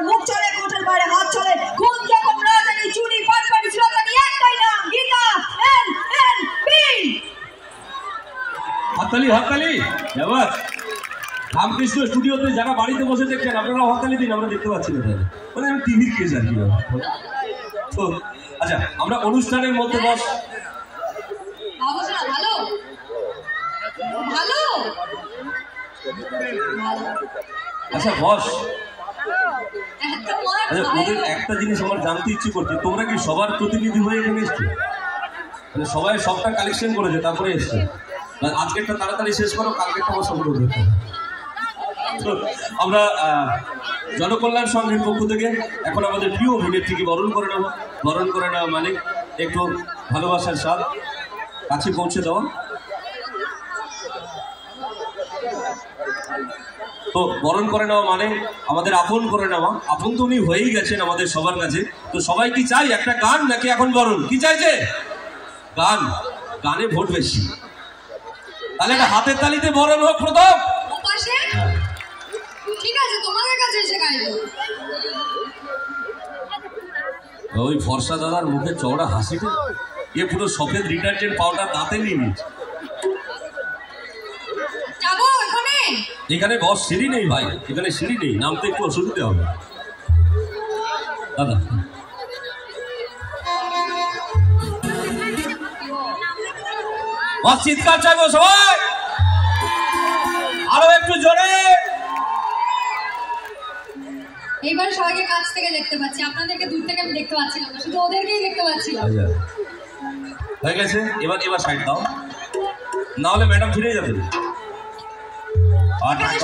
যখন মুখ চলে কোটের বাইরে হাত চলে, খুন যখন রাজধানী চুরি পাটপাটি শ্রোতানি একটাই নাম গীতা NNP। হাততালি হাততালি। এবার রামকৃষ্ণ স্টুডিওতে যারা বাড়িতে বসে দেখছেন আপনারা হাততালি দিন, আমরা দেখতে পাচ্ছি না, মানে আমি টিভির কেস আর কি। তো আচ্ছা, আমরা অনুষ্ঠানের মধ্যে বস ভালো ভালো। আচ্ছা বস, আচ্ছা ওদের একটা জিনিস আমার জানতে ইচ্ছে করছে, তোমরা কি সবার প্রতিনিধি হয়ে এখানে এসছো? মানে সবাই সবটা কালেকশন করেছে তারপরে এসছে? আজকেরটা তাড়াতাড়ি শেষ করো, কালকেরটা আমার সংগ্রহ করতে। আমরা জনকল্যাণ সংঘের পক্ষ থেকে এখন আমাদের প্রিয় অভিনেত্রীকে বরণ করে নেওয়া মানে একটু ভালোবাসার স্বাদ কাছে পৌঁছে দেওয়া। তো বরণ করে নেওয়া মানে আমাদের আপন করে নেওয়া। আপন তো উনি হয়েই গেছেন আমাদের সবার কাছে। তো সবাই কি চাই একটা গান নাকি এখন বরণ? কি চাইছে? গান। গানে ভোট বেশি, তাহলে একটা হাতের তালিতে বরণ হোক প্রথম। ঠিক আছে, তোমাদের কাছে এসে গাইবো। ওই ফর্সা দাদার মুখে চওড়া হাসিটা, এ পুরো সফেদ ডিটারজেন্ট পাউডার দাঁতে নিয়ে নিচ্ছে। যাবো এখানে বস সিঁড়ি নেই ভাই, এখানে সিঁড়ি নেই, নামতে একটু অসুবিধা হবে দাদা। বস চিৎকার চাইবো সবাই, আরো একটু জোরে। এইবার সবাইকে কাছ থেকে দেখতে পাচ্ছি, আপনাদেরকে দূর থেকে আমি দেখতে পাচ্ছিলাম না, শুধু ওদেরকেই দেখতে পাচ্ছিলাম। হয়ে গেছে, এবার সাইড দাও, না হলে ম্যাডাম ফিরে যাবে।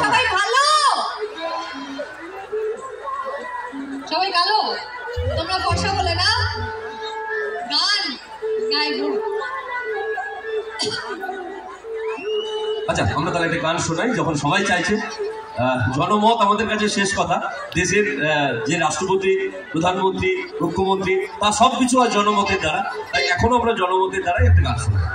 সবাই ভালো, সবাই কালো, তোমরা ফর্সা বলে না, গান গাইবো। আচ্ছা আমরা তাহলে একটা গান শোনাই যখন সবাই চাইছে। জনমত আমাদের কাছে শেষ কথা। দেশের যে রাষ্ট্রপতি, প্রধানমন্ত্রী, মুখ্যমন্ত্রী, তা সবকিছু হয় জনমতের দ্বারা। তাই এখনো আমরা জনমতের দ্বারাই একটা গান শোনাই।